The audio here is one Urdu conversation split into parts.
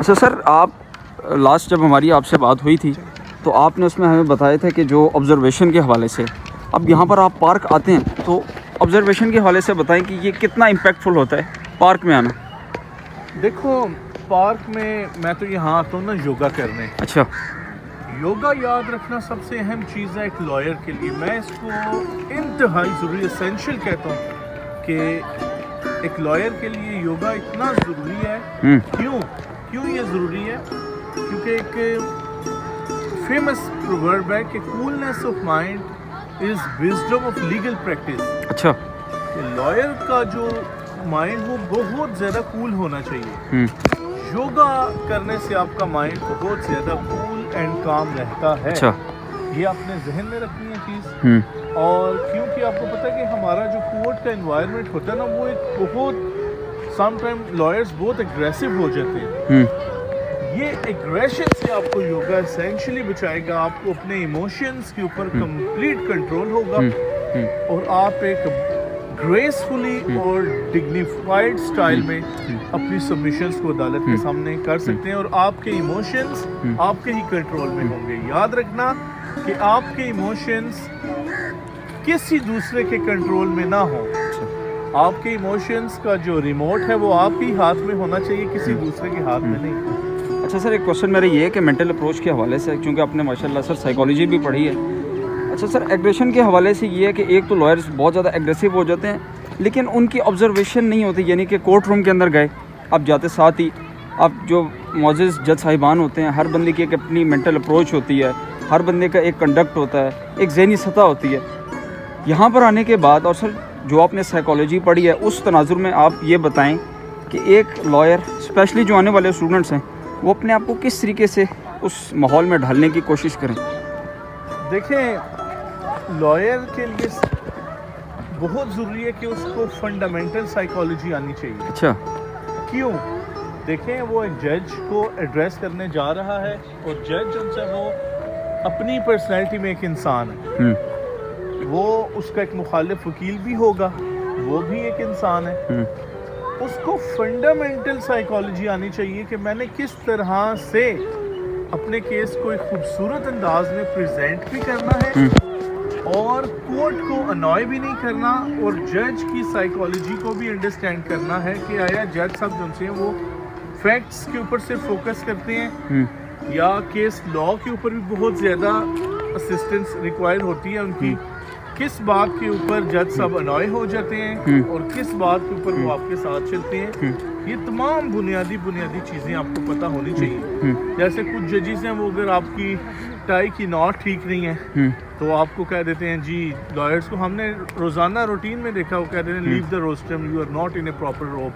اچھا سر، آپ لاسٹ جب ہماری آپ سے بات ہوئی تھی تو آپ نے اس میں ہمیں بتایا تھا کہ جو آبزرویشن کے حوالے سے اب یہاں پر آپ پارک آتے ہیں تو آبزرویشن کے حوالے سے بتائیں کہ یہ کتنا امپیکٹ فل ہوتا ہے پارک میں آنا. دیکھو پارک میں تو یہاں آتا ہوں نا یوگا کرنے. اچھا. یوگا یاد رکھنا سب سے اہم چیز ہے ایک لائر کے لیے. میں اس کو انتہائی ضروری اسینشیل کہتا ہوں کہ ایک لائر کے لیے یوگا اتنا ضروری ہے. کیوں یہ ضروری ہے؟ کیونکہ ایک فیمس پروورب ہے کہ کولنس of mind is wisdom of legal practice. اچھا. لائر کا جو مائنڈ وہ بہت زیادہ کول ہونا چاہیے. یوگا کرنے سے آپ کا مائنڈ بہت زیادہ کول اینڈ کام رہتا ہے. اچھا. یہ آپ نے ذہن میں رکھنی ہے چیز. اور کیونکہ آپ کو پتہ ہے کہ ہمارا جو کورٹ کا انوائرمنٹ ہوتا ہے نا وہ ایک بہت سم ٹائم لائرز بہت اگریسو ہو جاتے ہیں. یہ اگریشن سے آپ کو یوگا اسینشلی بچائے گا. آپ کو اپنے ایموشنز کے اوپر کمپلیٹ کنٹرول ہوگا اور آپ ایک گریسفلی اور ڈگنیفائڈ سٹائل میں اپنی سبمیشنز کو عدالت کے سامنے کر سکتے ہیں اور آپ کے ایموشنز آپ کے ہی کنٹرول میں ہوں گے. یاد رکھنا کہ آپ کے ایموشنز کسی دوسرے کے کنٹرول میں نہ ہوں. آپ کے ایموشنز کا جو ریموٹ ہے وہ آپ ہی ہاتھ میں ہونا چاہیے, کسی دوسرے کے ہاتھ میں نہیں. اچھا سر، ایک کوشچن میرا یہ ہے کہ مینٹل اپروچ کے حوالے سے, کیونکہ آپ نے ماشاء اللہ سر سائیکالوجی بھی پڑھی ہے. اچھا سر، ایگریشن کے حوالے سے یہ ہے کہ ایک تو لائرز بہت زیادہ ایگریسو ہو جاتے ہیں لیکن ان کی آبزرویشن نہیں ہوتی. یعنی کہ کورٹ روم کے اندر گئے, اب جاتے ساتھ ہی اب جو معزز جج صاحبان ہوتے ہیں, ہر بندے کی ایک اپنی مینٹل اپروچ ہوتی ہے, ہر بندے کا ایک کنڈکٹ ہوتا ہے, ایک ذہنی سطح ہوتی ہے. یہاں پر آنے کے بعد, اور سر جو آپ نے سائیکالوجی پڑھی ہے اس تناظر میں آپ یہ بتائیں کہ ایک لائر اسپیشلی جو آنے والے اسٹوڈنٹس ہیں وہ اپنے آپ کو کس طریقے سے اس ماحول میں ڈھالنے کی کوشش کریں. دیکھیں, لائر کے لیے بہت ضروری ہے کہ اس کو فنڈامنٹل سائیکالوجی آنی چاہیے. اچھا. کیوں؟ دیکھیں, وہ ایک جج کو ایڈریس کرنے جا رہا ہے اور جج ان سے وہ اپنی پرسنالٹی میں ایک انسان ہے. وہ اس کا ایک مخالف وکیل بھی ہوگا, وہ بھی ایک انسان ہے. اس کو فنڈامنٹل سائیکالوجی آنی چاہیے کہ میں نے کس طرح سے اپنے کیس کو ایک خوبصورت انداز میں پریزنٹ بھی کرنا ہے اور کورٹ کو انوائے بھی نہیں کرنا, اور جج کی سائیکالوجی کو بھی انڈرسٹینڈ کرنا ہے کہ آیا جج صاحب جو سے وہ فیکٹس کے اوپر سے فوکس کرتے ہیں یا کیس لا کے اوپر بھی بہت زیادہ اسسٹنس ریکوائر ہوتی ہے ان کی. کس بات کے اوپر جج صاحب انوائے ہو جاتے ہیں اور کس بات کے اوپر وہ آپ کے ساتھ چلتے ہیں. یہ تمام بنیادی چیزیں آپ کو پتہ ہونی چاہیے. جیسے کچھ ججز ہیں وہ اگر آپ کی ٹائی کی ناٹ ٹھیک نہیں ہے تو آپ کو کہہ دیتے ہیں, جی لائرز کو ہم نے روزانہ روٹین میں دیکھا, وہ کہہ دیتے ہیں leave the rostrum, you are not in a proper robe.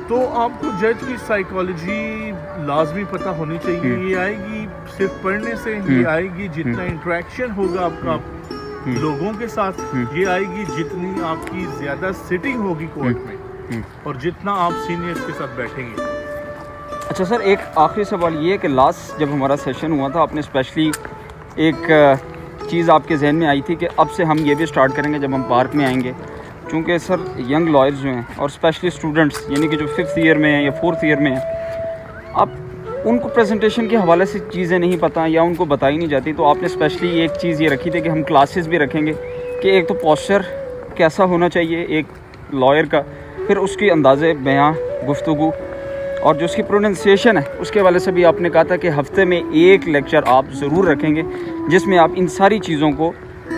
تو آپ کو جج کی سائیکالوجی لازمی پتہ ہونی چاہیے. یہ آئے گی صرف پڑھنے سے, یہ آئے گی جتنا انٹریکشن ہوگا آپ کا لوگوں کے ساتھ, یہ آئے گی جتنی آپ کی زیادہ سٹنگ ہوگی کورٹ میں اور جتنا آپ سینئرز کے ساتھ بیٹھیں گے. اچھا سر، ایک آخری سوال یہ ہے کہ لاسٹ جب ہمارا سیشن ہوا تھا آپ نے اسپیشلی ایک چیز آپ کے ذہن میں آئی تھی کہ اب سے ہم یہ بھی سٹارٹ کریں گے جب ہم پارک میں آئیں گے, چونکہ سر ینگ لائرز جو ہیں اور اسپیشلی اسٹوڈنٹس یعنی کہ جو 5th ایئر میں ہیں یا 4th ایئر میں ہیں, اب ان کو پریزنٹیشن کے حوالے سے چیزیں نہیں پتہ یا ان کو بتائی نہیں جاتی, تو آپ نے اسپیشلی ایک چیز یہ رکھی تھی کہ ہم کلاسز بھی رکھیں گے کہ ایک تو پوسچر کیسا ہونا چاہیے ایک لائر کا, پھر اس کی انداز بیاں گفتگو اور جو اس کی پروننسیشن ہے اس کے حوالے سے بھی آپ نے کہا تھا کہ ہفتے میں ایک لیکچر آپ ضرور رکھیں گے جس میں آپ ان ساری چیزوں کو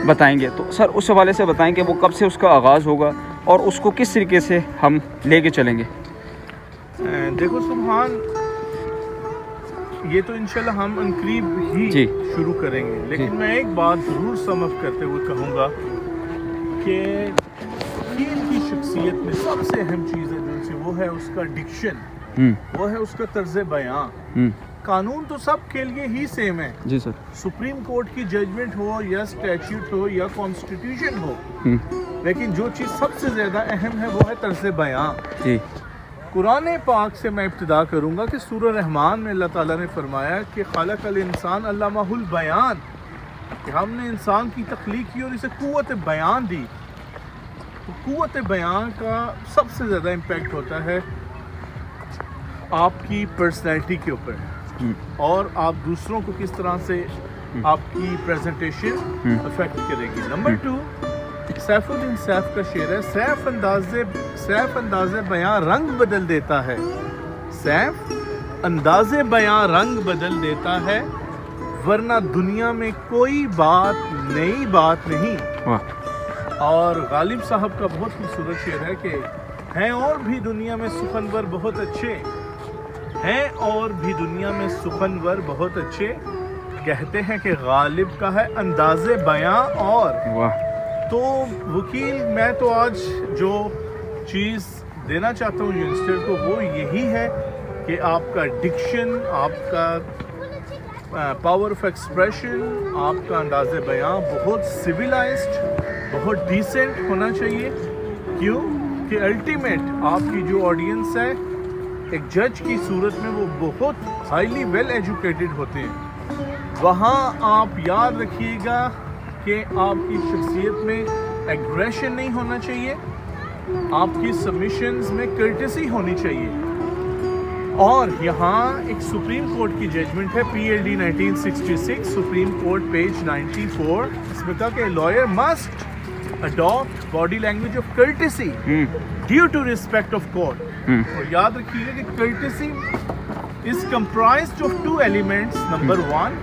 بتائیں گے. تو سر اس حوالے سے بتائیں کہ وہ کب سے اس کا آغاز ہوگا اور اس کو کس طریقے سے ہم لے کے چلیں گے. دیکھو سبحان, یہ تو انشاءاللہ ہم انقریب ہی شروع کریں گے, لیکن میں ایک بات ضرور سم اپ کرتے ہوئے کہوں گا کہ وکیل کی شخصیت میں سب سے اہم چیز ہے جو سے وہ ہے اس کا ڈکشن, وہ ہے اس کا طرز بیان. قانون تو سب کے لیے ہی سیم ہے. جی سر. سپریم کورٹ کی ججمنٹ ہو یا اسٹیچوٹ ہو یا کانسٹیٹیوشن ہو, لیکن جو چیز سب سے زیادہ اہم ہے وہ ہے طرز بیان. جی. قرآن پاک سے میں ابتدا کروں گا کہ سورہ رحمان میں اللہ تعالیٰ نے فرمایا کہ خلق الانسان علمہ البیان, کہ ہم نے انسان کی تخلیق کی اور اسے قوت بیان دی. تو قوت بیان کا سب سے زیادہ امپیکٹ ہوتا ہے آپ کی پرسنالٹی کے اوپر ہے اور آپ دوسروں کو کس طرح سے آپ کی پریزنٹیشن افیکٹ کرے گی. نمبر 2 سیف الدین سیف کا شعر ہے, سیف انداز بیاں رنگ بدل دیتا ہے, سیف انداز بیاں رنگ بدل دیتا ہے, ورنہ دنیا میں کوئی بات نئی بات نہیں. اور غالب صاحب کا بہت خوبصورت شعر ہے کہ ہیں اور بھی دنیا میں سخنور بہت اچھے, ہیں اور بھی دنیا میں سخنور بہت اچھے, کہتے ہیں کہ غالب کا ہے انداز بیاں اور. تو وکیل میں تو آج جو چیز دینا چاہتا ہوں ینگسٹر کو وہ یہی ہے کہ آپ کا ڈکشن, آپ کا پاور آف ایکسپریشن, آپ کا انداز بیاں بہت سویلائزڈ, بہت ڈیسنٹ ہونا چاہیے. کیوں کہ الٹیمیٹ آپ کی جو آڈینس ہے ایک جج کی صورت میں وہ بہت ہائیلی ویل ایجوکیٹڈ ہوتے ہیں. وہاں آپ یاد رکھیے گا کہ آپ کی شخصیت میں ایگریشن نہیں ہونا چاہیے, آپ کی سبمیشنز میں کرٹسی ہونی چاہیے. اور یہاں ایک سپریم کورٹ کی ججمنٹ ہے PLD 1966 سپریم کورٹ پیج 94, اس میں کہا کہ lawyer must adopt body language of courtesy due to respect of court. اور یاد رکھیے گا کہ courtesy is comprised of 2 elements. Number 1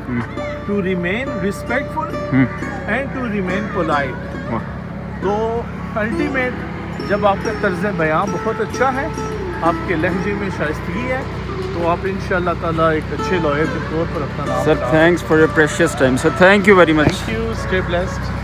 to remain respectful and to remain polite. تو ultimate جب آپ کا طرز بیان بہت اچھا ہے, آپ کے لہجے میں شائستگی ہے, تو آپ انشاءاللہ تعالیٰ ایک اچھے لائر کے طور پر اپنا نام. Sir thanks for your precious time. Sir thank you very much. Thank you. Stay blessed.